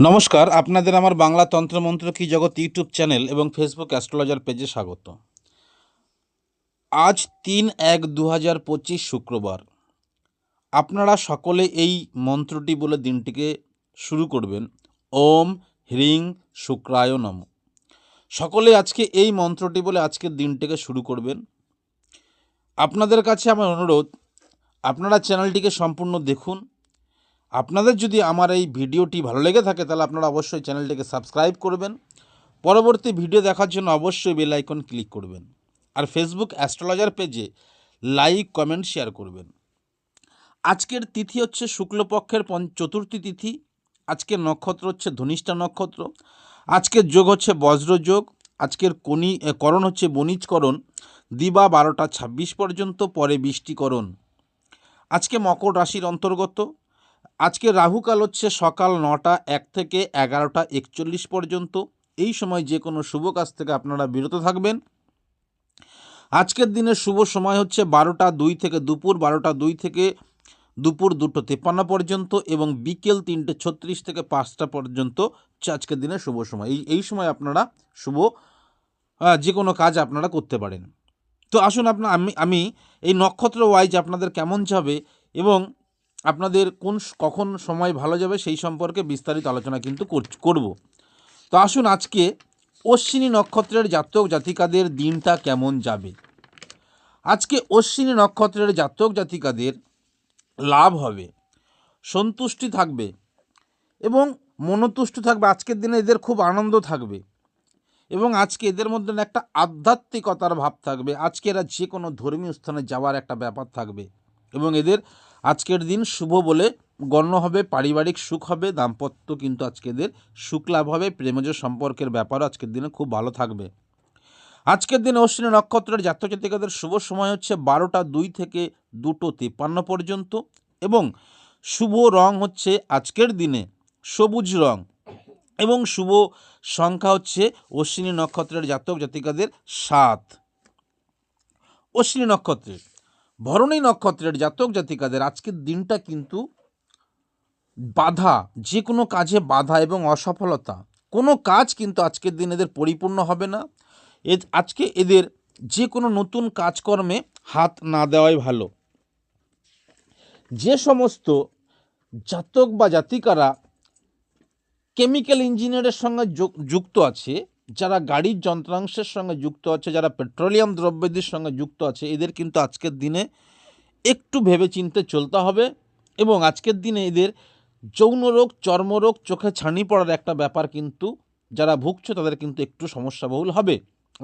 নমস্কার, আপনাদের আমার বাংলা তন্ত্রমন্ত্র কি জগৎ ইউটিউব চ্যানেল এবং ফেসবুক অ্যাস্ট্রোলজার পেজে স্বাগত। আজ ৩-১-২০২৫ শুক্রবার। আপনারা সকলে এই মন্ত্রটি বলে দিনটিকে শুরু করবেন। ওম হ্রিং শুক্রায় নমঃ। সকলে আজকে এই মন্ত্রটি বলে আজকের দিনটিকে শুরু করবেন। আপনাদের কাছে আমার অনুরোধ, আপনারা চ্যানেলটিকে সম্পূর্ণ দেখুন। আপনাদের যদি আমার এই ভিডিওটি ভালো লেগে থাকে তাহলে আপনারা অবশ্যই চ্যানেলটিকে সাবস্ক্রাইব করবেন। পরবর্তী ভিডিও দেখার জন্য অবশ্যই বেল আইকন ক্লিক করবেন। আর ফেসবুক অ্যাস্ট্রোলজার পেজে লাইক, কমেন্ট, শেয়ার করবেন। আজকের তিথি হচ্ছে শুক্লপক্ষের চতুর্থী তিথি। আজকের নক্ষত্র হচ্ছে ধনিষ্ঠা নক্ষত্র। আজকের যোগ হচ্ছে বজ্রযোগ। আজকের করণ হচ্ছে বণিজকরণ। দিবা 12টা 26 পর্যন্ত, পরে বৃষ্টিকরণ। আজকে মকর রাশির অন্তর্গত। আজকে রাহুকাল হচ্ছে সকাল 9টা 1 থেকে 11টা 41 পর্যন্ত। এই সময় যে কোনো শুভ কাজ থেকে আপনারা বিরত থাকবেন। আজকের দিনের শুভ সময় হচ্ছে 12টা 2 থেকে দুপুর 12টা 2 থেকে দুপুর 2টো 53 পর্যন্ত এবং বিকেল 3টে 36 থেকে 5টা পর্যন্ত হচ্ছে আজকের দিনের শুভ সময়। এই সময় আপনারা শুভ যে কোনো কাজ আপনারা করতে পারেন। তো আসুন আমি এই নক্ষত্র ওয়াইজ আপনাদের কেমন যাবে এবং আপনাদের কখন সময় ভালো যাবে সেই সম্পর্কে বিস্তারিত আলোচনা কিন্তু করব। তো আসুন আজকে অশ্বিনী নক্ষত্রের জাতক জাতিকাদের দিনটা কেমন যাবে। আজকে অশ্বিনী নক্ষত্রের জাতক জাতিকাদের লাভ হবে, সন্তুষ্টি থাকবে এবং মনোতুষ্ট থাকবে। আজকের দিনে এদের খুব আনন্দ থাকবে এবং আজকে এদের মধ্যে একটা আধ্যাত্মিকতার ভাব থাকবে। আজকে এরা যে কোনো ধর্মীয় স্থানে যাওয়ার একটা ব্যাপার থাকবে এবং এদের আজকের দিন শুভ বলে গণ্য হবে। পারিবারিক সুখ হবে, দাম্পত্য কিন্তু আজকে এদের সুখ লাভ হবে, প্রেমজ সম্পর্কের ব্যাপারও আজকের দিনে খুব ভালো থাকবে। আজকের দিনে অশ্বিনী নক্ষত্রের জাতক জাতিকাদের শুভ সময় হচ্ছে 12টা 2 থেকে 2টো 53 পর্যন্ত এবং শুভ রং হচ্ছে আজকের দিনে সবুজ রং এবং শুভ সংখ্যা হচ্ছে অশ্বিনী নক্ষত্রের জাতক জাতিকাদের 7। অশ্বিনী নক্ষত্রের ভরণী নক্ষত্রের জাতক জাতিকাদের আজকের দিনটা কিন্তু বাধা, যে কোনো কাজে বাধা এবং অসফলতা, কোনো কাজ কিন্তু আজকের দিন এদের পরিপূর্ণ হবে না। আজকে এদের যে কোনো নতুন কাজকর্মে হাত না দেওয়াই ভালো। যে সমস্ত জাতক বা জাতিকারা কেমিক্যাল ইঞ্জিনিয়ারের সঙ্গে যুক্ত আছে, যারা গাড়ির যন্ত্রাংশের সঙ্গে যুক্ত আছে, যারা পেট্রোলিয়াম দ্রব্যাদির সঙ্গে যুক্ত আছে, এদের কিন্তু আজকের দিনে একটু ভেবেচিন্তে চলতে হবে এবং আজকের দিনে এদের যৌন রোগ, চর্মরোগ, চোখে ছানি পড়ার একটা ব্যাপার কিন্তু যারা ভুগছে তাদের কিন্তু একটু সমস্যাবহুল হবে।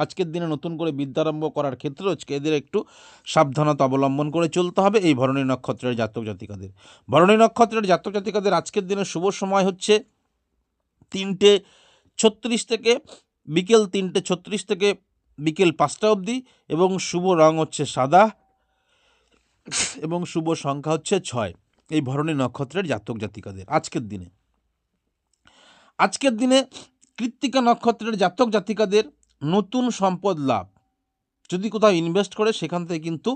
আজকের দিনে নতুন করে বিদ্যারম্ভ করার ক্ষেত্রে আজকে এদের একটু সাবধানতা অবলম্বন করে চলতে হবে এই ভরণী নক্ষত্রের জাতক জাতিকাদের। ভরণী নক্ষত্রের জাতক জাতিকাদের আজকের দিনে শুভ সময় হচ্ছে 3টে 36 থেকে বিকেল 3টে 36 থেকে বিকেল 5টা অবধি এবং শুভ রং হচ্ছে সাদা এবং শুভ সংখ্যা হচ্ছে 6। এই ভরণী নক্ষত্রের জাতক জাতিকাদের আজকের দিনে কৃত্তিকা নক্ষত্রের জাতক জাতিকাদের নতুন সম্পদ লাভ, যদি কোথাও ইনভেস্ট করে সেখান থেকে কিন্তু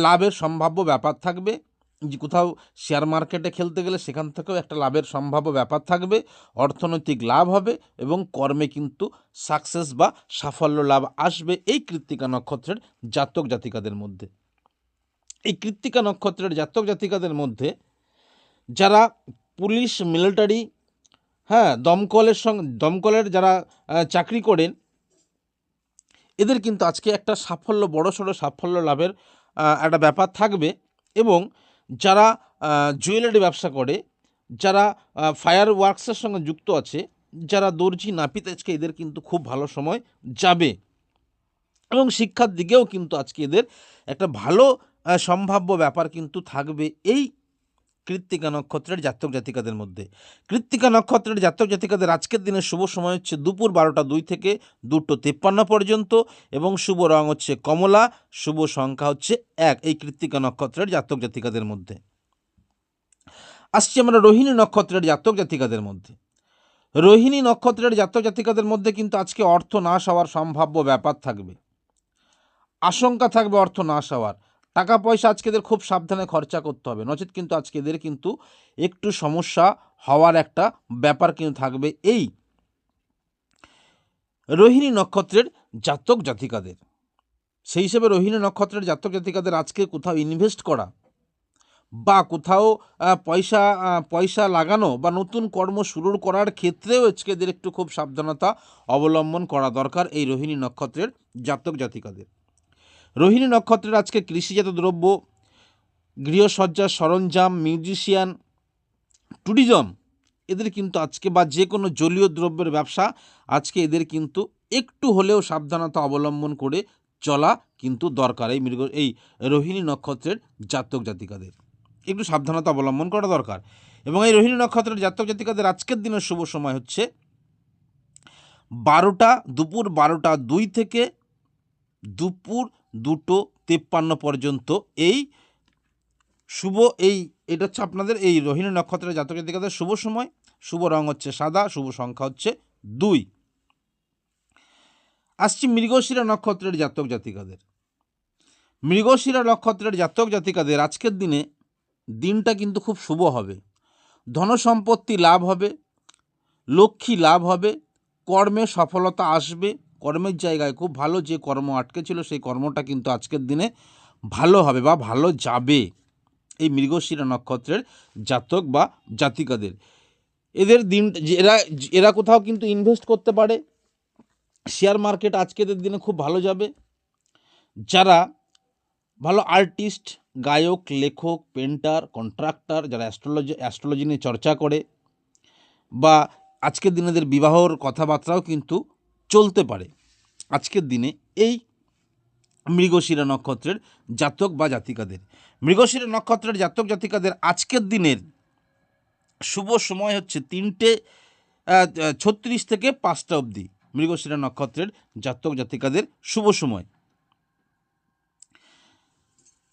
লাভের সম্ভাব্য ব্যাপার থাকবে। যে কোথাও শেয়ার মার্কেটে খেলতে গেলে সেখান থেকেও একটা লাভের সম্ভাব্য ব্যাপার থাকবে। অর্থনৈতিক লাভ হবে এবং কর্মে কিন্তু সাকসেস বা সাফল্য লাভ আসবে এই কৃত্তিকা নক্ষত্রের জাতক জাতিকাদের মধ্যে। এই কৃত্তিকা নক্ষত্রের জাতক জাতিকাদের মধ্যে যারা পুলিশ, মিলিটারি, দমকলের যারা চাকরি করেন, এদের কিন্তু আজকে একটা সাফল্য, বড়সড় সাফল্য লাভের একটা ব্যাপার থাকবে এবং যারা জুয়েলারি ব্যবসা করে, যারা ফায়ার ওয়ার্কসের সঙ্গে যুক্ত আছে, যারা দর্জি, নাপিত, আজকে এদের কিন্তু খুব ভালো সময় যাবে এবং শিক্ষার দিকেও কিন্তু আজকে এদের একটা ভালো সম্ভাব্য ব্যাপার কিন্তু থাকবে এই কৃত্তিকা নক্ষত্রের জাতক জাতিকাদের মধ্যে। কৃত্তিকা নক্ষত্রের জাতক জাতিকাদের আজকের দিনের শুভ সময় হচ্ছে দুপুর 12টা 2 থেকে 2টো 53 পর্যন্ত এবং শুভ রং হচ্ছে কমলা, শুভ সংখ্যা হচ্ছে 1 এই কৃত্তিকা নক্ষত্রের জাতক জাতিকাদের মধ্যে। আসছি আমরা রোহিণী নক্ষত্রের জাতক জাতিকাদের মধ্যে। রোহিণী নক্ষত্রের জাতক জাতিকাদের মধ্যে কিন্তু আজকে অর্থ নাশ হওয়ার সম্ভাব্য ব্যাপার থাকবে, আশঙ্কা থাকবে অর্থ নাশ হওয়ার। টাকা পয়সা আজকে এদের খুব সাবধানে খরচা করতে হবে, নচেত কিন্তু আজকে এদের কিন্তু একটু সমস্যা হওয়ার একটা ব্যাপার কিন্তু থাকবে এই রোহিণী নক্ষত্রের জাতক জাতিকাদের। সেই হিসেবে রোহিণী নক্ষত্রের জাতক জাতিকাদের আজকে কোথাও ইনভেস্ট করা বা কোথাও পয়সা লাগানো বা নতুন কর্ম শুরু করার ক্ষেত্রেও আজকে এদের একটু খুব সাবধানতা অবলম্বন করা দরকার এই রোহিণী নক্ষত্রের জাতক জাতিকাদের। রোহিণী নক্ষত্রের আজকে কৃষিজাত দ্রব্য, গৃহসজ্জার সরঞ্জাম, মিউজিশিয়ান, ট্যুরিজম এদের কিন্তু আজকে বা যে কোনো জলীয় দ্রব্যের ব্যবসা আজকে এদের কিন্তু একটু হলেও সাবধানতা অবলম্বন করে চলা কিন্তু দরকার এই রোহিণী নক্ষত্রের জাতক জাতিকাদের একটু সাবধানতা অবলম্বন করা দরকার। এবং এই রোহিণী নক্ষত্রের জাতক জাতিকাদের আজকের দিনের শুভ সময় হচ্ছে দুপুর 12টা 2 থেকে দুপুর 2:53 পর্যন্ত। এই শুভ এটা হচ্ছে আপনাদের এই রোহিণী নক্ষত্রের জাতক জাতিকাদের শুভ সময়। শুভ রং হচ্ছে সাদা, শুভ সংখ্যা হচ্ছে 2। আসছি মৃগশিরা নক্ষত্রের জাতক জাতিকাদের। মৃগশিরা নক্ষত্রের জাতক জাতিকাদের আজকের দিনটা কিন্তু খুব শুভ হবে। ধনসম্পত্তি লাভ হবে, লক্ষ্মী লাভ হবে, কর্মে সফলতা আসবে, কর্মের জায়গায় খুব ভালো যে কর্ম আটকে ছিল সেই কর্মটা কিন্তু আজকের দিনে ভালো হবে বা ভালো যাবে এই মৃগশিরা নক্ষত্রের জাতক বা জাতিকাদের। এদের দিন এরা কোথাও কিন্তু ইনভেস্ট করতে পারে, শেয়ার মার্কেট আজকের দিনে খুব ভালো যাবে। যারা ভালো আর্টিস্ট, গায়ক, লেখক, পেন্টার, কন্ট্রাক্টর, যারা অ্যাস্ট্রোলজি নিয়ে চর্চা করে বা আজকের দিনে এদের বিবাহর কথাবার্তাও কিন্তু চলতে পারে আজকের দিনে এই মৃগশিরা নক্ষত্রের জাতক বা জাতিকাদের। মৃগশিরা নক্ষত্রের জাতক জাতিকাদের আজকের দিনের শুভ সময় হচ্ছে 3:36 থেকে 5টা অবধি মৃগশিরা নক্ষত্রের জাতক জাতিকাদের শুভ সময়।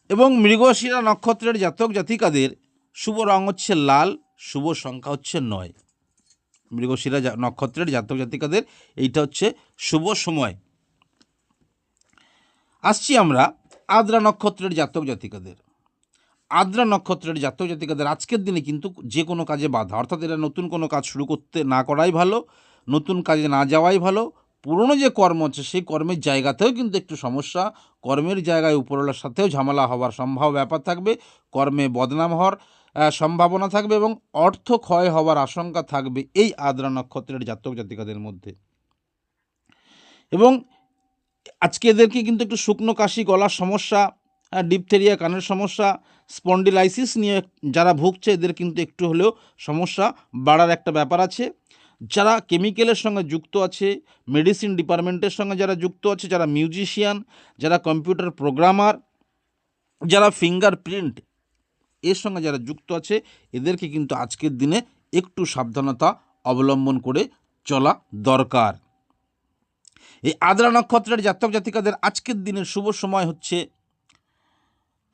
এবং মৃগশিরা নক্ষত্রের জাতক জাতিকাদের শুভ রং হচ্ছে লাল, শুভ সংখ্যা হচ্ছে 9। মৃগশিরা নক্ষত্রের জাতক জাতিকাদের এইটা হচ্ছে শুভ সময়। আসছি আমরা আদ্রা নক্ষত্রের জাতক জাতিকাদের। আদ্রা নক্ষত্রের জাতক জাতিকাদের আজকের দিনে কিন্তু যে কোনো কাজে বাধা, অর্থাৎ এরা নতুন কোনো কাজ শুরু করতে না করাই ভালো, নতুন কাজে না যাওয়াই ভালো। পুরনো যে কর্ম আছে সেই কর্মের জায়গাতেও কিন্তু একটু সমস্যা, কর্মের জায়গায় উপরওয়ালার সাথেও ঝামেলা হওয়ার সম্ভাব্য ব্যাপার থাকবে, কর্মে বদনাম হওয়ার সম্ভাবনা থাকবে এবং অর্থ ক্ষয় হওয়ার আশঙ্কা থাকবে এই আদ্রা নক্ষত্রের জাতক জাতিকাদের মধ্যে। এবং আজকে এদেরকে কিন্তু একটু শুকনো কাশি, গলার সমস্যা, ডিপথেরিয়া, কানের সমস্যা, স্পন্ডিলাইসিস নিয়ে যারা ভুগছে এদের কিন্তু একটু হলেও সমস্যা বাড়ার একটা ব্যাপার আছে। যারা কেমিক্যালের সঙ্গে যুক্ত আছে, মেডিসিন ডিপার্টমেন্টের সঙ্গে যারা যুক্ত আছে, যারা মিউজিশিয়ান, যারা কম্পিউটার প্রোগ্রামার, যারা ফিঙ্গারপ্রিন্ট এর সঙ্গে যারা যুক্ত আছে এদেরকে কিন্তু আজকের দিনে একটু সাবধানতা অবলম্বন করে চলা দরকার। এই আদ্রা নক্ষত্রের জাতক জাতিকাদের আজকের দিনের শুভ সময় হচ্ছে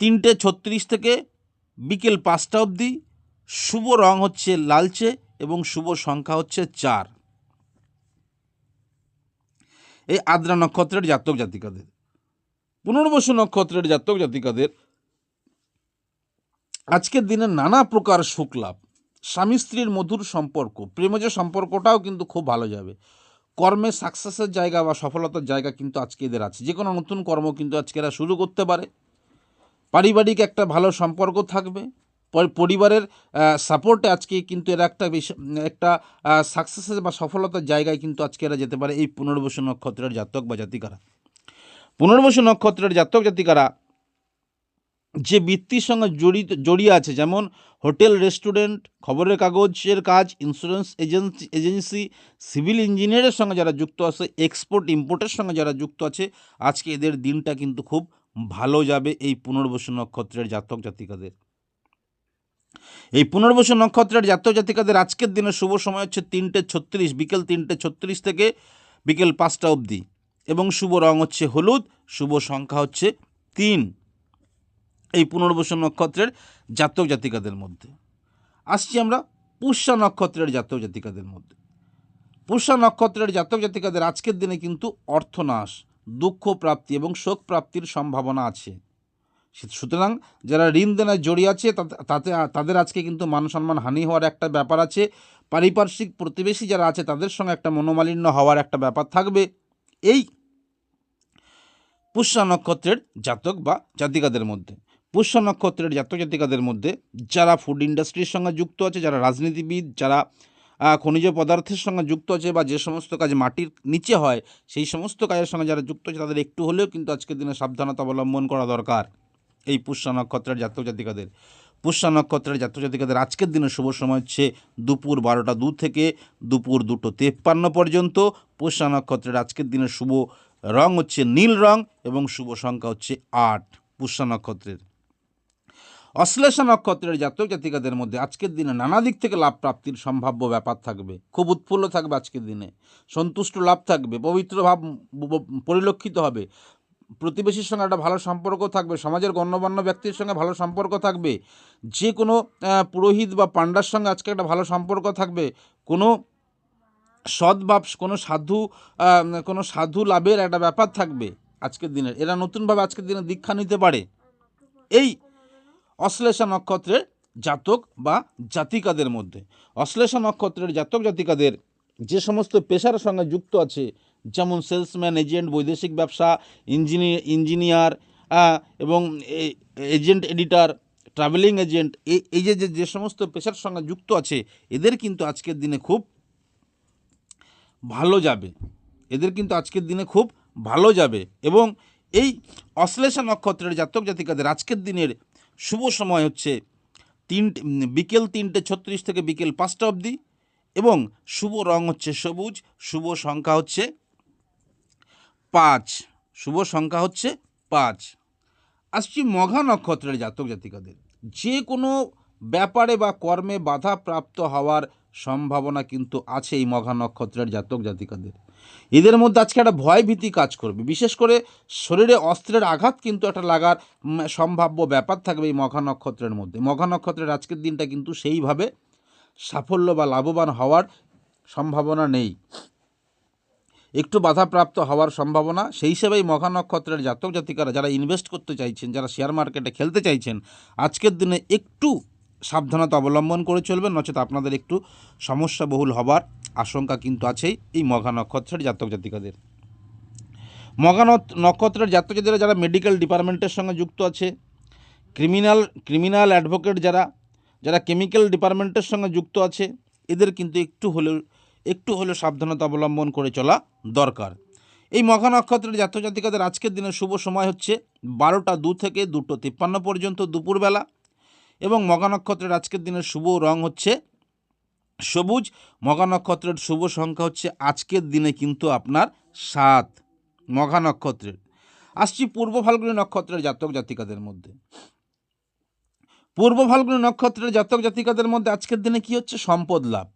3:36 থেকে বিকেল 5টা অবধি। শুভ রং হচ্ছে লালচে এবং শুভ সংখ্যা হচ্ছে 4। এই আদ্রা নক্ষত্রের জাতক জাতিকাদের। পুনর্বসু নক্ষত্রের জাতক জাতিকাদের আজকের দিনে নানা প্রকার সুখ লাভ, স্বামী স্ত্রীর মধুর সম্পর্ক, প্রেমজ সম্পর্কটাও কিন্তু খুব ভালো যাবে। কর্মে সাকসেসের জায়গা বা সফলতার জায়গা কিন্তু আজকে এদের আছে, যে কোনো নতুন কর্ম কিন্তু আজকে এরা শুরু করতে পারে। পারিবারিক একটা ভালো সম্পর্ক থাকবে, পরিবারের সাপোর্টে আজকে কিন্তু এরা একটা সাকসেসের বা সফলতার জায়গায় কিন্তু আজকে এরা যেতে পারে এই পুনর্বসু নক্ষত্রের জাতক বা জাতিকারা। পুনর্বসু নক্ষত্রের জাতক জাতিকারা যে বৃত্তির সঙ্গে জড়িয়ে আছে, যেমন হোটেল, রেস্টুরেন্ট, খবরের কাগজের কাজ, ইন্স্যুরেন্স এজেন্সি, সিভিল ইঞ্জিনিয়ারের সঙ্গে যারা যুক্ত আছে, এক্সপোর্ট ইম্পোর্টের সঙ্গে যারা যুক্ত আছে, আজকে এদের দিনটা কিন্তু খুব ভালো যাবে এই পুনর্বসু নক্ষত্রের জাতক জাতিকাদের। এই পুনর্বসু নক্ষত্রের জাতক জাতিকাদের আজকের দিনের শুভ সময় হচ্ছে 3:36, বিকেল 3:36 থেকে বিকেল 5টা অবধি এবং শুভ রং হচ্ছে হলুদ, শুভ সংখ্যা হচ্ছে 3 এই পুনর্বসু নক্ষত্রের জাতক জাতিকাদের মধ্যে। আসছি আমরা পুষ্যা নক্ষত্রের জাতক জাতিকাদের মধ্যে। পুষ্যা নক্ষত্রের জাতক জাতিকাদের আজকের দিনে কিন্তু অর্থনাশ, দুঃখ প্রাপ্তি এবং শোক প্রাপ্তির সম্ভাবনা আছে। সুতরাং যারা ঋণ দেনায় জড়িয়ে আছে তাদের আজকে কিন্তু মান সম্মান হানি হওয়ার একটা ব্যাপার আছে। পারিপার্শ্বিক প্রতিবেশী যারা আছে তাদের সঙ্গে একটা মনোমালিন্য হওয়ার একটা ব্যাপার থাকবে এই পুষ্যা নক্ষত্রের জাতক বা জাতিকাদের মধ্যে। পুষ্যা নক্ষত্রের জাতক জাতিকাদের মধ্যে যারা ফুড ইন্ডাস্ট্রির সঙ্গে যুক্ত আছে, যারা রাজনীতিবিদ, যারা খনিজ পদার্থের সঙ্গে যুক্ত আছে বা যে সমস্ত কাজ মাটির নিচে হয় সেই সমস্ত কাজের সঙ্গে যারা যুক্ত আছে তাদের একটু হলেও কিন্তু আজকের দিনে সাবধানতা অবলম্বন করা দরকার। এই পুষ্যা নক্ষত্রের জাতক জাতিকাদের, পুষ্যা নক্ষত্রের জাতক জাতিকাদের আজকের দিনে শুভ সময় হচ্ছে দুপুর 12টা 2 থেকে দুপুর 2:53 পর্যন্ত। পুষ্যা নক্ষত্রের আজকের দিনের শুভ রং হচ্ছে নীল রং এবং শুভ সংখ্যা হচ্ছে 8। পুষ্যা নক্ষত্রের অশ্লেষা নক্ষত্রের জাতক জাতিকাদের মধ্যে আজকের দিনে নানা দিক থেকে লাভ প্রাপ্তির সম্ভাব্য ব্যাপার থাকবে। খুব উৎফুল্ল থাকবে আজকের দিনে, সন্তুষ্ট লাভ থাকবে, পবিত্র ভাব পরিলক্ষিত হবে, প্রতিবেশীর সঙ্গে একটা ভালো সম্পর্ক থাকবে, সমাজের গণ্যমান্য ব্যক্তির সঙ্গে ভালো সম্পর্ক থাকবে, যে কোনো পুরোহিত বা পাণ্ডার সঙ্গে আজকে একটা ভালো সম্পর্ক থাকবে, কোনো সদ্ভাব, কোনো সাধু লাভের একটা ব্যাপার থাকবে আজকের দিনের। এরা নতুনভাবে আজকের দিনে দীক্ষা নিতে পারে। এই অশ্লেষা নক্ষত্রের জাতক বা জাতিকাদের মধ্যে, অশ্লেষা নক্ষত্রের জাতক জাতিকাদের যে সমস্ত পেশার সঙ্গে যুক্ত আছে, যেমন সেলসম্যান, এজেন্ট, বৈদেশিক ব্যবসা, ইঞ্জিনিয়ার এবং এজেন্ট, এডিটার, ট্রাভেলিং এজেন্ট, এই যে সমস্ত পেশার সঙ্গে যুক্ত আছে এদের কিন্তু আজকের দিনে খুব ভালো যাবে, এদের কিন্তু আজকের দিনে খুব ভালো যাবে। এবং এই অশ্লেষা নক্ষত্রের জাতক জাতিকাদের আজকের দিনের শুভ সময় হচ্ছে বিকেল 3:36 থেকে বিকেল 5টা অবধি এবং শুভ রং হচ্ছে সবুজ, শুভ সংখ্যা হচ্ছে 5। শুভ সংখ্যা হচ্ছে 5। আসছি মঘা নক্ষত্রের জাতক জাতিকাদের, যে কোনো ব্যাপারে বা কর্মে বাধা প্রাপ্ত হওয়ার সম্ভাবনা কিন্তু আছে এই মঘা নক্ষত্রের জাতক জাতিকাদের। এদের মধ্যে আজকে একটা ভয় ভীতি কাজ করবে, বিশেষ করে শরীরে অস্ত্রের আঘাত কিন্তু একটা লাগার সম্ভাব্য ব্যাপার থাকবে এই মঘা নক্ষত্রের মধ্যে। মঘা নক্ষত্রের আজকের দিনটা কিন্তু সেইভাবে সাফল্য বা লাভবান হওয়ার সম্ভাবনা নেই, একটু বাধাপ্রাপ্ত হওয়ার সম্ভাবনা। সেই হিসেবেই মঘা নক্ষত্রের জাতক জাতিকারা যারা ইনভেস্ট করতে চাইছেন, যারা শেয়ার মার্কেটে খেলতে চাইছেন, আজকের দিনে একটু সাবধানতা অবলম্বন করে চলবেন, নচেত আপনাদের একটু সমস্যাবহুল হবার আশঙ্কা কিন্তু আছেই এই মঘা নক্ষত্রের জাতক জাতিকাদের। মঘা নক্ষত্রের জাতক জাতিকারা যারা মেডিকেল ডিপার্টমেন্টের সঙ্গে যুক্ত আছে, ক্রিমিনাল অ্যাডভোকেট, যারা কেমিক্যাল ডিপার্টমেন্টের সঙ্গে যুক্ত আছে, এদের কিন্তু একটু হলেও সাবধানতা অবলম্বন করে চলা দরকার। এই মঘা নক্ষত্রের জাতক জাতিকাদের আজকের দিনের শুভ সময় হচ্ছে 12টা 2 থেকে 2:53 পর্যন্ত দুপুরবেলা এবং মঘা নক্ষত্রের আজকের দিনের শুভ রং হচ্ছে সবুজ। মঘা নক্ষত্রের শুভ সংখ্যা হচ্ছে আজকের দিনে কিন্তু আপনার 7। মঘা নক্ষত্রের আসছি পূর্ব ফাল্গুনী নক্ষত্রের জাতক জাতিকাদের মধ্যে। পূর্ব ফাল্গুনী নক্ষত্রের জাতক জাতিকাদের মধ্যে আজকের দিনে কি হচ্ছে? সম্পদ লাভ,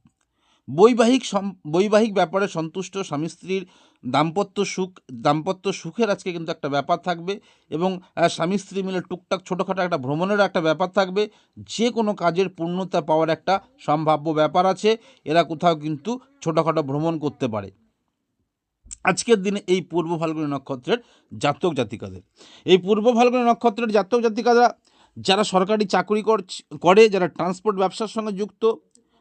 বৈবাহিক ব্যাপারে সন্তুষ্ট, স্বামী স্ত্রীর দাম্পত্য সুখের আজকে কিন্তু একটা ব্যাপার থাকবে এবং স্বামী স্ত্রী মিলে টুকটাক ছোটোখাটো একটা ভ্রমণের একটা ব্যাপার থাকবে। যে কোনো কাজের পূর্ণতা পাওয়ার একটা সম্ভাব্য ব্যাপার আছে, এরা কোথাও কিন্তু ছোটোখাটো ভ্রমণ করতে পারে আজকের দিনে এই পূর্ব ফাল্গুনী নক্ষত্রের জাতক জাতিকাদের। এই পূর্ব ফাল্গুনী নক্ষত্রের জাতক জাতিকারা যারা সরকারি চাকরি করে, যারা ট্রান্সপোর্ট ব্যবসার সঙ্গে যুক্ত,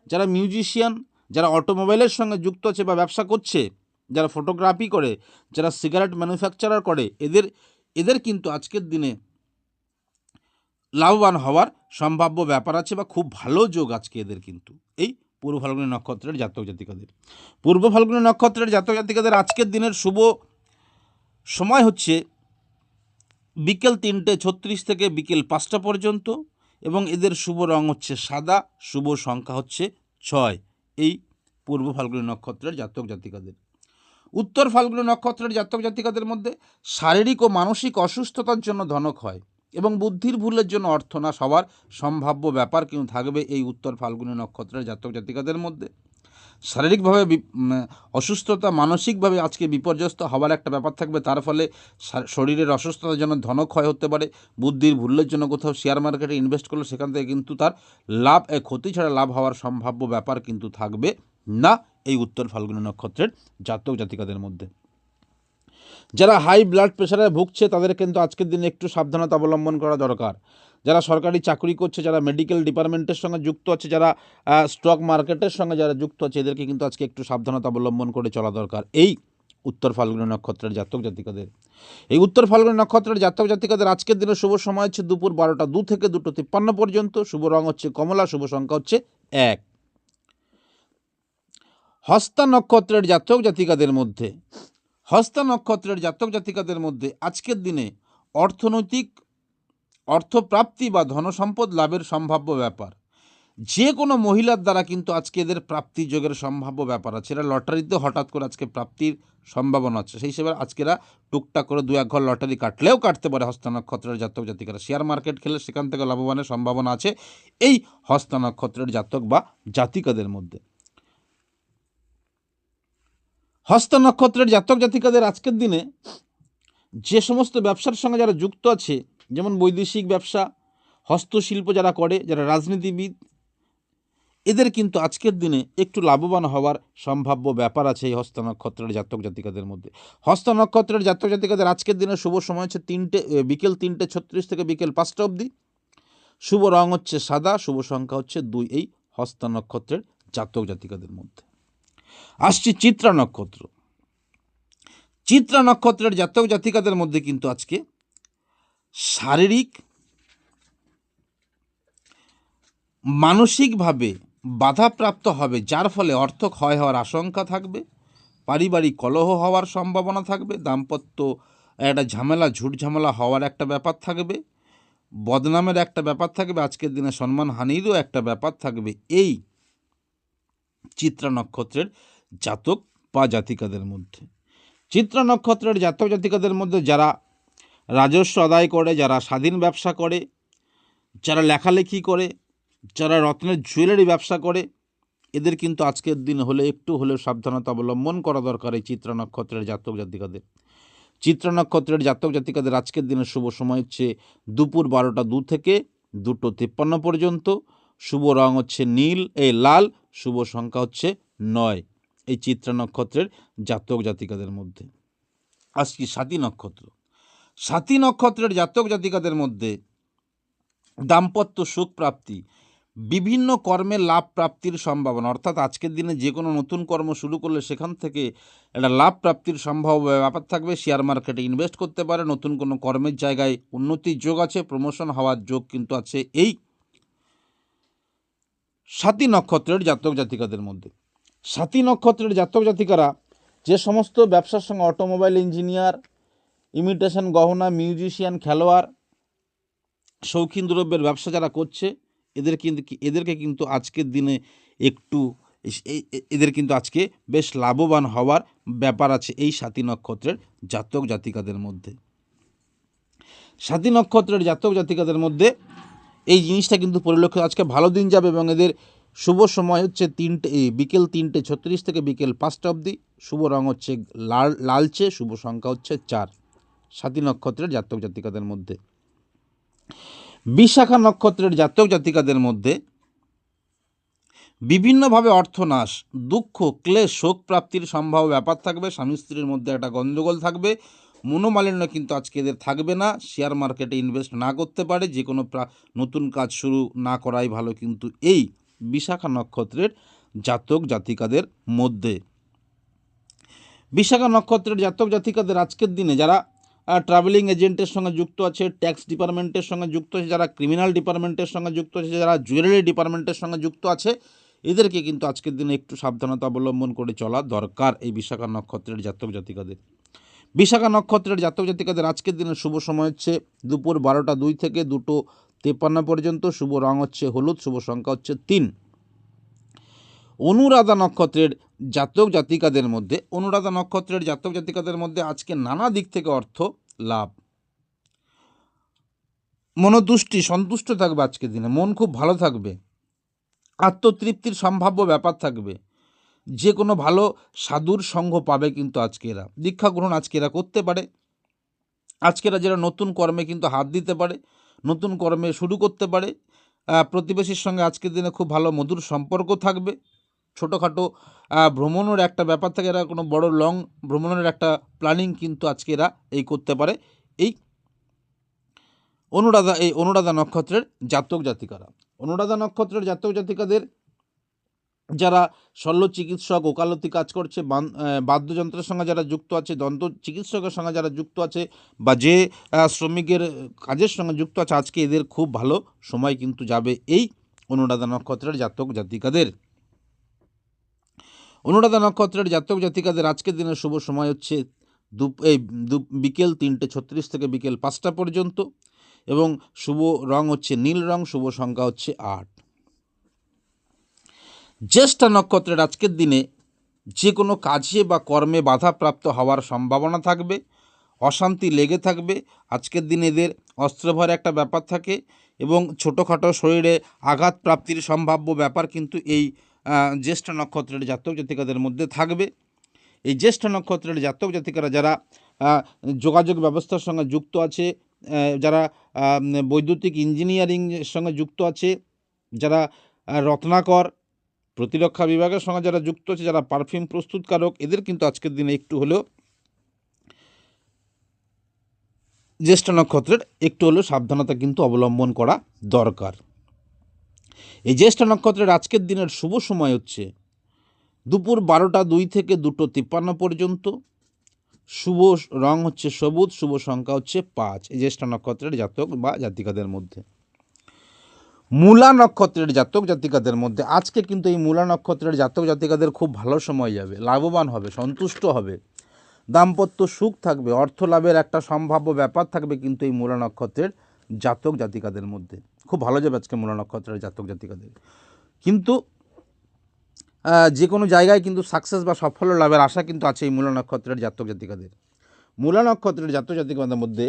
যারা মিউজিশিয়ান, যারা অটোমোবাইলের সঙ্গে যুক্ত আছে বা ব্যবসা করছে, যারা ফটোগ্রাফি করে, যারা সিগারেট ম্যানুফ্যাকচারার করে, এদের কিন্তু আজকের দিনে লাভবান হওয়ার সম্ভাব্য ব্যাপার আছে বা খুব ভালো যোগ আজকে এদের কিন্তু এই পূর্ব ফাল্গুনী নক্ষত্রের জাতক জাতিকাদের। পূর্ব ফাল্গুনী নক্ষত্রের জাতক জাতিকাদের আজকের দিনের শুভ সময় হচ্ছে বিকেল 3:36 থেকে বিকেল 5টা পর্যন্ত এবং এদের শুভ রং হচ্ছে সাদা, শুভ সংখ্যা হচ্ছে 6। এই পূর্ব ফাল্গুনী নক্ষত্রের জাতক জাতিকাদের। উত্তর ফাল্গুনী নক্ষত্রের জাতক জাতিকাদের মধ্যে শারীরিক ও মানসিক অসুস্থতার জন্য ধনক হয় এবং বুদ্ধির ভুলের জন্য অর্থনাশ হওয়ার সম্ভাব্য ব্যাপার কিন্তু থাকবে এই উত্তর ফাল্গুনী নক্ষত্রের জাতক জাতিকাদের মধ্যে। শারীরিকভাবে অসুস্থতা, মানসিকভাবে আজকে বিপর্যস্ত হওয়ার একটা ব্যাপার থাকবে, তার ফলে শরীরের অসুস্থতার জন্য ধনক্ষয় হতে পারে। বুদ্ধির ভুলের জন্য কোথাও শেয়ার মার্কেটে ইনভেস্ট করলে সেখান থেকে কিন্তু তার ক্ষতি ছাড়া লাভ হওয়ার সম্ভাব্য ব্যাপার কিন্তু থাকবে না এই উত্তর ফাল্গুনী নক্ষত্রের জাতক জাতিকাদের মধ্যে। যারা হাই ব্লাড প্রেশারে ভুগছে তাদের কিন্তু আজকের দিনে একটু সাবধানতা অবলম্বন করা দরকার। যারা সরকারি চাকরি করছে, যারা মেডিকেল ডিপার্টমেন্টের সঙ্গে যুক্ত আছে, যারা স্টক মার্কেটের সঙ্গে যারা যুক্ত আছে, এদেরকে কিন্তু আজকে একটু সাবধানতা অবলম্বন করে চলা দরকার এই উত্তর ফাল্গুনী নক্ষত্রের জাতক জাতিকাদের। এই উত্তর ফাল্গুনী নক্ষত্রের জাতক জাতিকাদের আজকের দিনে শুভ সময় হচ্ছে দুপুর 12টা 2 থেকে 2:53 পর্যন্ত। শুভ রং হচ্ছে কমলা, শুভ সংখ্যা হচ্ছে 1। হস্তা নক্ষত্রের জাতক জাতিকাদের মধ্যে আজকের দিনে অর্থনৈতিক অর্থপ্রাপ্তি বা ধনসম্পদ লাভের সম্ভাব্য ব্যাপার। যে কোনো মহিলার দ্বারা কিন্তু আজকে এদের প্রাপ্তি যোগের সম্ভাব্য ব্যাপার আছে। এরা লটারিতে হঠাৎ করে আজকে প্রাপ্তির সম্ভাবনা আছে, সেই হিসেবে আজকেরা টুকটাক করে 2-1 ঘর লটারি কাটলেও কাটতে পারে হস্তা নক্ষত্রের জাতক জাতিকারা। শেয়ার মার্কেট খেলে সেখান থেকে লাভবানের সম্ভাবনা আছে এই হস্তা নক্ষত্রের জাতক বা জাতিকাদের মধ্যে। হস্তা নক্ষত্রের জাতক জাতিকাদের আজকের দিনে যে সমস্ত ব্যবসার সঙ্গে যারা যুক্ত আছে, যেমন বৈদেশিক ব্যবসা, হস্তশিল্প যারা করে, যারা রাজনীতিবিদ, এদের কিন্তু আজকের দিনে একটু লাভবান হওয়ার সম্ভাব্য ব্যাপার আছে এই হস্তা নক্ষত্রের জাতক জাতিকাদের মধ্যে। হস্তা নক্ষত্রের জাতক জাতিকাদের আজকের দিনে শুভ সময় হচ্ছে বিকেল 3:36 থেকে বিকেল 5টা অবধি। শুভ রং হচ্ছে সাদা, শুভ সংখ্যা হচ্ছে 2 এই হস্তা নক্ষত্রের জাতক জাতিকাদের মধ্যে। আসছি চিত্রা নক্ষত্র। চিত্রা নক্ষত্রের জাতক জাতিকাদের মধ্যে কিন্তু আজকে শারীরিক মানসিকভাবে বাধাপ্রাপ্ত হবে, যার ফলে অর্থ ক্ষয় হওয়ার আশঙ্কা থাকবে, পারিবারিক কলহ হওয়ার সম্ভাবনা থাকবে, দাম্পত্য একটা ঝামেলা ঝুট ঝামেলা হওয়ার একটা ব্যাপার থাকবে, বদনামের একটা ব্যাপার থাকবে, আজকের দিনে সম্মানহানিরও একটা ব্যাপার থাকবে এই চিত্রা নক্ষত্রের জাতক বা জাতিকাদের মধ্যে। চিত্রা নক্ষত্রের জাতক জাতিকাদের মধ্যে যারা রাজস্ব আদায় করে, যারা স্বাধীন ব্যবসা করে, যারা লেখালেখি করে, যারা রত্নের জুয়েলারি ব্যবসা করে, এদের কিন্তু আজকের দিন হলে একটু হলেও সাবধানতা অবলম্বন করা দরকার এই চিত্রা নক্ষত্রের জাতক জাতিকাদের। চিত্রা নক্ষত্রের জাতক জাতিকাদের আজকের দিনের শুভ সময় হচ্ছে দুপুর 12টা 2 থেকে 2:53 পর্যন্ত। শুভ রং হচ্ছে লাল, শুভ সংখ্যা হচ্ছে 9 এই চিত্রা নক্ষত্রের জাতক জাতিকাদের মধ্যে। আজকে স্বাতী নক্ষত্র। স্বাতী নক্ষত্রের জাতক জাতিকাদের মধ্যে দাম্পত্য সুখ প্রাপ্তি, বিভিন্ন কর্মে লাভ প্রাপ্তির সম্ভাবনা, অর্থাৎ আজকের দিনে যে কোনো নতুন কর্ম শুরু করলে সেখান থেকে একটা লাভ প্রাপ্তির সম্ভাব্য ব্যাপার থাকবে। শেয়ার মার্কেটে ইনভেস্ট করতে পারে, নতুন কোনো কর্মের জায়গায় উন্নতির যোগ আছে, প্রমোশন হওয়ার যোগ কিন্তু আছে এই স্বাতী নক্ষত্রের জাতক জাতিকাদের মধ্যে। স্বাতী নক্ষত্রের জাতক জাতিকারা যে সমস্ত ব্যবসার সঙ্গে অটোমোবাইল ইঞ্জিনিয়ার, ইমিটেশন গহনা, মিউজিশিয়ান, খেলোয়াড়, শৌখিন দ্রব্যের ব্যবসা যারা করছে, এদেরকে কিন্তু আজকের দিনে এদের কিন্তু আজকে বেশ লাভবান হওয়ার ব্যাপার আছে এই স্বাতী নক্ষত্রের জাতক জাতিকাদের মধ্যে। স্বাতী নক্ষত্রের জাতক জাতিকাদের মধ্যে এই জিনিসটা কিন্তু পরিলক্ষিত, আজকে ভালো দিন যাবে এবং এদের শুভ সময় হচ্ছে বিকেল 3:36 থেকে বিকেল 5টা অবধি। শুভ রং হচ্ছে লালচে, শুভ সংখ্যা হচ্ছে 4 স্বাতী নক্ষত্রের জাতক জাতিকাদের মধ্যে। বিশাখা নক্ষত্রের জাতক জাতিকাদের মধ্যে বিভিন্নভাবে অর্থনাশ, দুঃখ, ক্লেশ, শোক প্রাপ্তির সম্ভাব্য ব্যাপার থাকবে। স্বামী স্ত্রীর মধ্যে একটা গণ্ডগোল থাকবে, মনোমালিন্য কিন্তু আজকে এদের থাকবে না। শেয়ার মার্কেটে ইনভেস্ট না করতে পারে, যে কোনো নতুন কাজ শুরু না করাই ভালো কিন্তু এই বিশাখা নক্ষত্রের জাতক জাতিকাদের মধ্যে। বিশাখা নক্ষত্রের জাতক জাতিকাদের আজকের দিনে যারা ট্রাভেলিং এজেন্টের সঙ্গে যুক্ত আছে, ট্যাক্স ডিপার্টমেন্টের সঙ্গে যুক্ত আছে, যারা ক্রিমিনাল ডিপার্টমেন্টের সঙ্গে যুক্ত আছে, যারা জুয়েলারি ডিপার্টমেন্টের সঙ্গে যুক্ত আছে, এদেরকে কিন্তু আজকের দিনে একটু সাবধানতা অবলম্বন করে চলা দরকার এই বিশাখা নক্ষত্রের জাতক জাতিকাদের। বিশাখা নক্ষত্রের জাতক জাতিকাদের আজকের দিনে শুভ সময় হচ্ছে দুপুর 12টা 2 থেকে 2:53 পর্যন্ত। শুভ রং হচ্ছে হলুদ, শুভ সংখ্যা হচ্ছে 3। অনুরাধা নক্ষত্রের জাতক জাতিকাদের মধ্যে আজকে নানা দিক থেকে অর্থ লাভ, মনোতুষ্টি, সন্তুষ্ট থাকবে আজকের দিনে, মন খুব ভালো থাকবে, আত্মতৃপ্তির সম্ভাব্য ব্যাপার থাকবে, যে কোনো ভালো সাধুর সঙ্গ পাবে কিন্তু আজকে এরা। দীক্ষা গ্রহণ আজকে এরা করতে পারে, আজকে এরা যারা নতুন কর্মে কিন্তু হাত দিতে পারে, নতুন কর্মে শুরু করতে পারে। প্রতিবেশীর সঙ্গে আজকের দিনে খুব ভালো মধুর সম্পর্ক থাকবে, ছোটোখাটো ভ্রমণের একটা ব্যাপার থাকে, এরা কোনো বড় লং ভ্রমণের একটা প্ল্যানিং কিন্তু আজকে এরা করতে পারে এই অনুরাধা নক্ষত্রের জাতক জাতিকারা। অনুরাধা নক্ষত্রের জাতক জাতিকাদের যারা শল্য চিকিৎসক, ওকালতি কাজ করছে, বাদ্যযন্ত্রের সঙ্গে যারা যুক্ত আছে, দন্ত চিকিৎসকের সঙ্গে যারা যুক্ত আছে, বা যে শ্রমিকের কাজের সঙ্গে যুক্ত আছে, আজকে এদের খুব ভালো সময় কিন্তু যাবে এই অনুরাধা নক্ষত্রের জাতক জাতিকাদের। অনুরাধা নক্ষত্রের জাতক জাতিকাদের আজকের দিনের শুভ সময় হচ্ছে বিকেল 3:36 থেকে বিকেল 5টা পর্যন্ত, এবং শুভ রং হচ্ছে নীল রং, শুভ সংখ্যা হচ্ছে 8। জ্যেষ্ঠা নক্ষত্রের আজকের দিনে যে কোনো কাজে বা কর্মে বাধাপ্রাপ্ত হওয়ার সম্ভাবনা থাকবে, অশান্তি লেগে থাকবে। আজকের দিনে এদের অস্ত্রভয়ের একটা ব্যাপার থাকে, এবং ছোটোখাটো শরীরে আঘাত প্রাপ্তির সম্ভাব্য ব্যাপার কিন্তু এই জ্যেষ্ঠ নক্ষত্রের জাতক জাতিকাদের মধ্যে থাকবে। এই জ্যেষ্ঠ নক্ষত্রের জাতক জাতিকারা যারা যোগাযোগ ব্যবস্থার সঙ্গে যুক্ত আছে, যারা বৈদ্যুতিক ইঞ্জিনিয়ারিংয়ের সঙ্গে যুক্ত আছে, যারা রত্নাকর প্রতিরক্ষা বিভাগের সঙ্গে যারা যুক্ত আছে, যারা পারফিউম প্রস্তুতকারক, এদের কিন্তু আজকের দিনে একটু হলেও জ্যেষ্ঠ নক্ষত্রের একটু হলেও সাবধানতা কিন্তু অবলম্বন করা দরকার। এই জ্যেষ্ঠ নক্ষত্রের আজকের দিনের শুভ সময় হচ্ছে দুপুর 12:02 থেকে 2:53 পর্যন্ত। শুভ রং হচ্ছে সবুজ, শুভ সংখ্যা হচ্ছে 5 এই জ্যেষ্ঠ নক্ষত্রের জাতক বা জাতিকাদের মধ্যে। মূলা নক্ষত্রের জাতক জাতিকাদের মধ্যে আজকে কিন্তু এই মূলা নক্ষত্রের জাতক জাতিকাদের খুব ভালো সময় যাবে, লাভবান হবে, সন্তুষ্ট হবে, দাম্পত্য সুখ থাকবে, অর্থ লাভের একটা সম্ভাব্য ব্যাপার থাকবে কিন্তু এই মূলা নক্ষত্রের জাতক জাতিকাদের মধ্যে। খুব ভালো যাবে আজকে মূলা নক্ষত্রের জাতক জাতিকাদের। কিন্তু যে কোনো জায়গায় কিন্তু সাকসেস বা সাফল্য লাভের আশা কিন্তু আছে এই মূলা নক্ষত্রের জাতক জাতিকাদের। মূলা নক্ষত্রের জাতক জাতিকাদের মধ্যে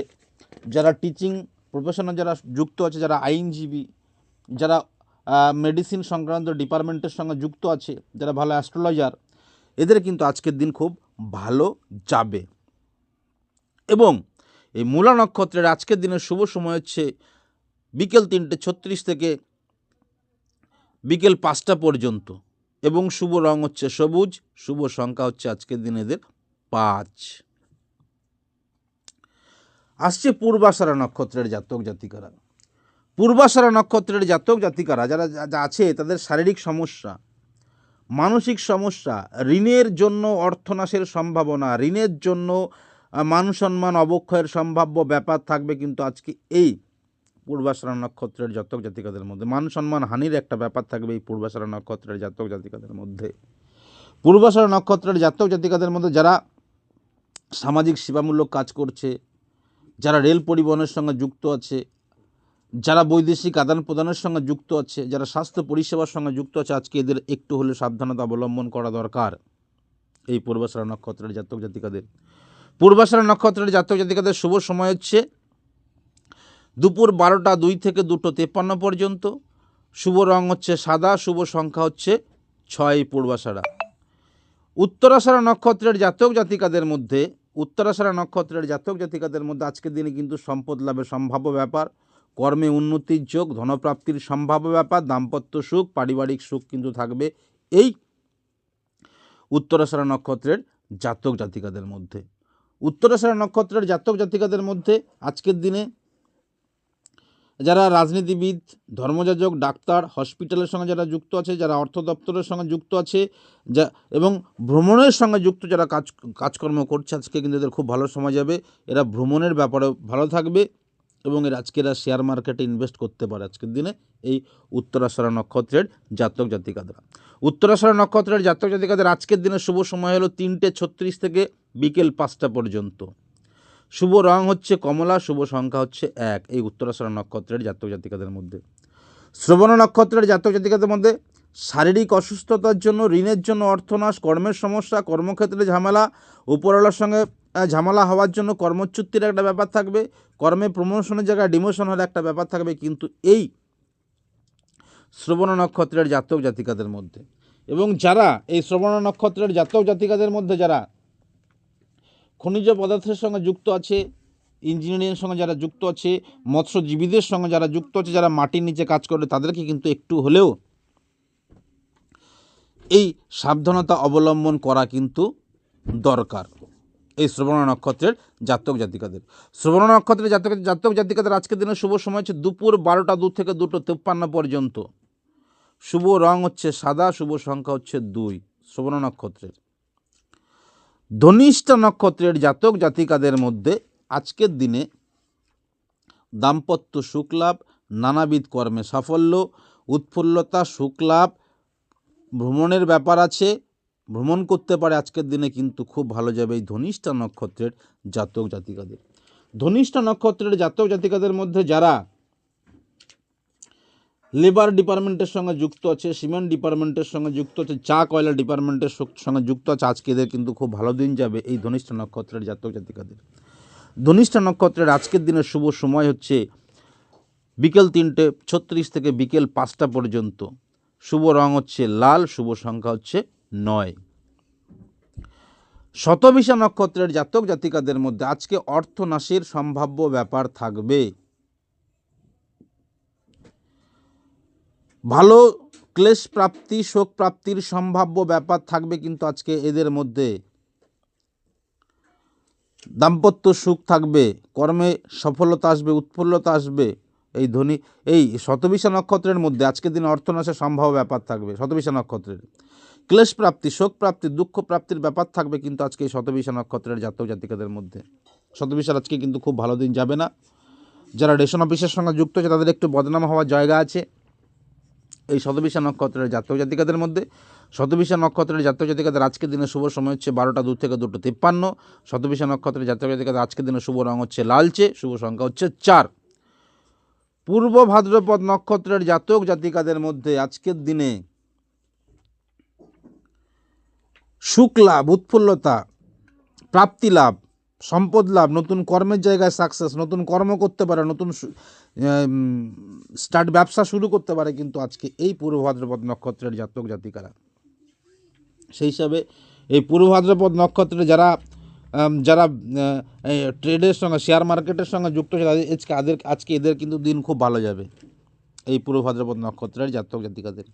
যারা টিচিং প্রফেশনে যারা যুক্ত আছে, যারা আইনজীবী, যারা মেডিসিন সংক্রান্ত ডিপার্টমেন্টের সঙ্গে যুক্ত আছে, যারা ভালো অ্যাস্ট্রোলজার, এদের কিন্তু আজকের দিন খুব ভালো যাবে। এবং এই মূলা নক্ষত্রের আজকের দিনের শুভ সময় হচ্ছে বিকেল 3:36 থেকে বিকেল 5টা পর্যন্ত, এবং শুভ রং হচ্ছে সবুজ, শুভ সংখ্যা হচ্ছে আজকের দিন এদের 5। আসছে পূর্বাষাঢ়া নক্ষত্রের জাতক জাতিকারা। পূর্বাষাঢ়া নক্ষত্রের জাতক জাতিকারা যারা আছে, তাদের শারীরিক সমস্যা, মানসিক সমস্যা, ঋণের জন্য অর্থনাশের সম্ভাবনা, ঋণের জন্য মান সম্মান অবক্ষয়ের সম্ভাব্য ব্যাপার থাকবে কিন্তু আজকে এই পূর্বাষাঢ়া নক্ষত্রের জাতক জাতিকাদের মধ্যে। মান সম্মান হানির একটা ব্যাপার থাকবে এই পূর্বাষাঢ়া নক্ষত্রের জাতক জাতিকাদের মধ্যে। পূর্বাষাঢ়া নক্ষত্রের জাতক জাতিকাদের মধ্যে যারা সামাজিক সেবামূলক কাজ করছে, যারা রেল পরিবহনের সঙ্গে যুক্ত আছে, যারা বৈদেশিক আদান প্রদানের সঙ্গে যুক্ত আছে, যারা স্বাস্থ্য পরিষেবার সঙ্গে যুক্ত আছে, আজকে এদের একটু হলে সাবধানতা অবলম্বন করা দরকার এই পূর্বাষাঢ়া নক্ষত্রের জাতক জাতিকাদের। পূর্বাষাঢ়া নক্ষত্রের জাতক জাতিকাদের শুভ সময় হচ্ছে দুপুর 12:02 থেকে 2:53 পর্যন্ত। শুভ রং হচ্ছে সাদা, শুভ সংখ্যা হচ্ছে 6 পূর্বাষাঢ়া। উত্তরাষাঢ়া নক্ষত্রের জাতক জাতিকাদের মধ্যে আজকের দিনে কিন্তু সম্পদ লাভের সম্ভাব্য ব্যাপার, কর্মে উন্নতির যোগ, ধনপ্রাপ্তির সম্ভাব্য ব্যাপার, দাম্পত্য সুখ, পারিবারিক সুখ কিন্তু থাকবে এই উত্তরাষাঢ়া নক্ষত্রের জাতক জাতিকাদের মধ্যে। উত্তরাষাঢ়া নক্ষত্রের জাতক জাতিকাদের মধ্যে আজকের দিনে যারা রাজনীতিবিদ, ধর্মযাজক, ডাক্তার, হসপিটালের সঙ্গে যারা যুক্ত আছে, যারা অর্থ দপ্তরের সঙ্গে যুক্ত আছে, এবং ভ্রমণের সঙ্গে যুক্ত যারা কাজকর্ম করছে, আজকে কিন্তু এদের খুব ভালো সময় যাবে। এরা ভ্রমণের ব্যাপারে ভালো থাকবে, এবং আজকে এরা শেয়ার মার্কেটে ইনভেস্ট করতে পারে আজকের দিনে এই উত্তরাষাঢ়া নক্ষত্রের জাতক জাতিকাদের। উত্তরাষাঢ়া নক্ষত্রের জাতক জাতিকাদের আজকের দিনের শুভ সময় হলো 3:36 থেকে বিকেল 5টা পর্যন্ত। শুভ রং হচ্ছে কমলা, শুভ সংখ্যা হচ্ছে 1 এই উত্তরাষাঢ়া নক্ষত্রের জাতক জাতিকাদের মধ্যে। শ্রবণা নক্ষত্রের জাতক জাতিকাদের মধ্যে শারীরিক অসুস্থতার জন্য, ঋণের জন্য অর্থনাশ, কর্মের সমস্যা, কর্মক্ষেত্রে ঝামেলা, উপরওয়ালার সঙ্গে ঝামেলা হওয়ার জন্য কর্মচ্যুতির একটা ব্যাপার থাকবে, কর্মে প্রমোশনের জায়গায় ডিমোশন হওয়ার একটা ব্যাপার থাকবে কিন্তু এই শ্রবণা নক্ষত্রের জাতক জাতিকাদের মধ্যে। এবং যারা এই শ্রবণা নক্ষত্রের জাতক জাতিকাদের মধ্যে যারা খনিজ পদার্থের সঙ্গে যুক্ত আছে, ইঞ্জিনিয়ারিংয়ের সঙ্গে যারা যুক্ত আছে, মৎস্যজীবীদের সঙ্গে যারা যুক্ত আছে, যারা মাটির নিচে কাজ করে, তাদেরকে কিন্তু একটু হলেও এই সাবধানতা অবলম্বন করা কিন্তু দরকার এই শ্রবণ নক্ষত্রের জাতক জাতিকাদের। শ্রবণ নক্ষত্রের জাতক জাতিকাদের আজকের দিনে শুভ সময় হচ্ছে দুপুর 12টা 2 থেকে 2:53 পর্যন্ত। শুভ রং হচ্ছে সাদা, শুভ সংখ্যা হচ্ছে 2 শ্রবণ নক্ষত্রের। ধনিষ্ঠা নক্ষত্রের জাতক জাতিকাদের মধ্যে আজকের দিনে দাম্পত্য সুখলাভ, নানাবিধ কর্মে সাফল্য, উৎফুল্লতা, সুখলাভ, ভ্রমণের ব্যাপার আছে, ভ্রমণ করতে পারে আজকের দিনে কিন্তু খুব ভালো যাবে এই ধনিষ্ঠা নক্ষত্রের জাতক জাতিকাদের। ধনিষ্ঠা নক্ষত্রের জাতক জাতিকাদের মধ্যে যারা লেবার ডিপার্টমেন্টের সঙ্গে যুক্ত আছে, সিমেন্ট ডিপার্টমেন্টের সঙ্গে যুক্ত আছে, চা কয়লা ডিপার্টমেন্টের সঙ্গে যুক্ত আছে, আজকে এদের কিন্তু খুব ভালো দিন যাবে এই ধনিষ্ঠা নক্ষত্রের জাতক জাতিকাদের। ধনিষ্ঠা নক্ষত্রের আজকের দিনের শুভ সময় হচ্ছে বিকেল 3:36 থেকে বিকেল 5টা পর্যন্ত। শুভ রং হচ্ছে লাল, শুভ সংখ্যা হচ্ছে 9। শতভিষা নক্ষত্রের জাতক জাতিকাদের মধ্যে আজকে অর্থনাশের সম্ভাব্য ব্যাপার থাকবে। ভালো ক্লেশ প্রাপ্তি, শোক প্রাপ্তির সম্ভাব্য ব্যাপার থাকবে কিন্তু আজকে এদের মধ্যে। দাম্পত্য সুখ থাকবে, কর্মে সফলতা আসবে, উৎফুল্লতা আসবে। এই শতভিষা নক্ষত্রের মধ্যে আজকের দিনে অর্থনাশের সম্ভাব্য ব্যাপার থাকবে শতভিষা নক্ষত্রের। ক্লেশ প্রাপ্তি, শোক প্রাপ্তি, দুঃখ প্রাপ্তির ব্যাপার থাকবে কিন্তু আজকে এই শতভিষা নক্ষত্রের জাতক জাতিকাদের মধ্যে। শতভিষার আজকে কিন্তু খুব ভালো দিন যাবে না। যারা রেশন অফিসের সঙ্গে যুক্ত আছে তাদের একটু বদনাম হওয়ার জায়গা আছে এই শতভিষা নক্ষত্রের জাতক জাতিকাদের মধ্যে। শতভিষা নক্ষত্রের জাতক জাতিকাদের আজকের দিনে শুভ সময় হচ্ছে 12টা 2 থেকে 2:53। শতভিষা নক্ষত্রের জাতক জাতিকাদের আজকের দিনে শুভ রং হচ্ছে লালচে, শুভ সংখ্যা হচ্ছে 4। পূর্ব ভাদ্রপদ নক্ষত্রের জাতক জাতিকাদের মধ্যে আজকের দিনে সুখ লাভ, উৎফুল্লতা, প্রাপ্তি লাভ, সম্পদ লাভ, নতুন কর্মের জায়গায় সাকসেস, নতুন কর্ম করতে পারে, নতুন ব্যবসা শুরু করতে পারে কিন্তু আজকে এই পূর্ব ভাদ্রপদ নক্ষত্রের জাতক জাতিকারা। সেই হিসাবে এই পূর্ব ভাদ্রপদ নক্ষত্রের যারা ট্রেডের সঙ্গে, শেয়ার মার্কেটের সঙ্গে যুক্ত আছে আজকে এদের কিন্তু দিন খুব ভালো যাবে এই পূর্ব ভাদ্রপদ নক্ষত্রের জাতক জাতিকাদের।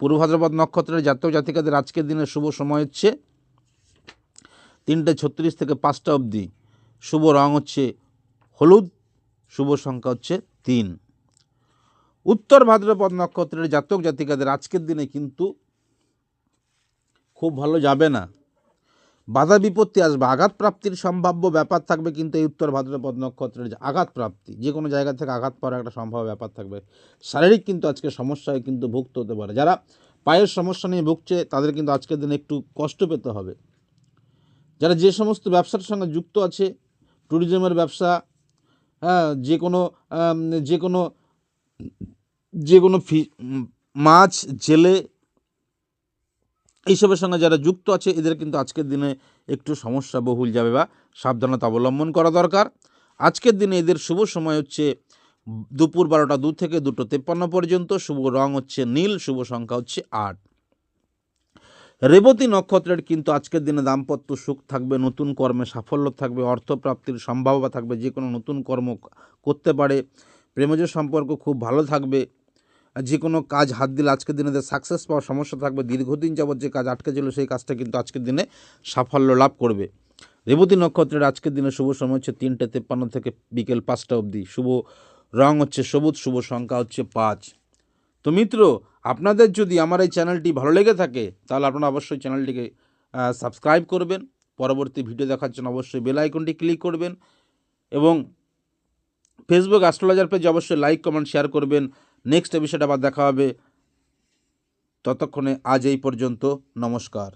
পূর্ব ভাদ্রপদ নক্ষত্রের জাতক জাতিকাদের আজকের দিনের শুভ সময় হচ্ছে 3:36 থেকে 5টা অবধি। শুভ রং হচ্ছে হলুদ, শুভ সংখ্যা হচ্ছে 3। উত্তর ভাদ্রপদ নক্ষত্রের জাতক জাতিকাদের আজকের দিনে কিন্তু খুব ভালো যাবে না। বাধা বিপত্তি আসবে, আঘাত প্রাপ্তির সম্ভাব্য ব্যাপার থাকবে কিন্তু এই উত্তর ভাদ্রপদ নক্ষত্রের আঘাত প্রাপ্তি, যে কোনো জায়গা থেকে আঘাত পাওয়ার একটা সম্ভাব্য ব্যাপার থাকবে। শারীরিক কিন্তু আজকে সমস্যায় কিন্তু ভুগতে হতে পারে। যারা পায়ের সমস্যা নিয়ে ভুগছে তাদের কিন্তু আজকের দিনে একটু কষ্ট পেতে হবে। যারা যে সমস্ত ব্যবসার সঙ্গে যুক্ত আছে, ট্যুরিজমের ব্যবসা, হ্যাঁ, যে কোনো মাছ, জেলে, এইসবের সঙ্গে যারা যুক্ত আছে এদের কিন্তু আজকের দিনে একটু সমস্যা বহুল যাবে বা সাবধানতা অবলম্বন করা দরকার। আজকের দিনে এদের শুভ সময় হচ্ছে দুপুর 12টা 2 থেকে 2:53 পর্যন্ত। শুভ রং হচ্ছে নীল, শুভ সংখ্যা হচ্ছে 8। রেবতী নক্ষত্রের কিন্তু আজকের দিনে দাম্পত্য সুখ থাকবে, নতুন কর্মে সাফল্য থাকবে, অর্থপ্রাপ্তির সম্ভাবনা থাকবে, যে কোনো নতুন কর্ম করতে পারে, প্রেমজ সম্পর্ক খুব ভালো থাকবে, যে কোনো কাজ হাত দিলে আজকের দিনে সাকসেস পাওয়ার সমস্যা থাকবে, দীর্ঘদিন যাবৎ যে কাজ আটকে ছিল সেই কাজটা কিন্তু আজকের দিনে সাফল্য লাভ করবে। রেবতী নক্ষত্রের আজকের দিনে শুভ সময় হচ্ছে 3:53 থেকে বিকেল 5টা অবধি। শুভ রং হচ্ছে সবুজ, শুভ সংখ্যা হচ্ছে 5। তো মিত্র, আপনাদের যদি আমার এই চ্যানেলটি ভালো লেগে থাকে তাহলে আপনারা অবশ্যই চ্যানেলটিকে সাবস্ক্রাইব করবেন। পরবর্তী ভিডিও দেখার জন্য অবশ্যই বেল আইকনটি ক্লিক করবেন এবং ফেসবুক অ্যাস্ট্রোলজার পেজে অবশ্যই লাইক, কমেন্ট, শেয়ার করবেন। নেক্সট এপিসোডে আবার দেখা হবে। ততক্ষণে আজ এই পর্যন্ত। নমস্কার।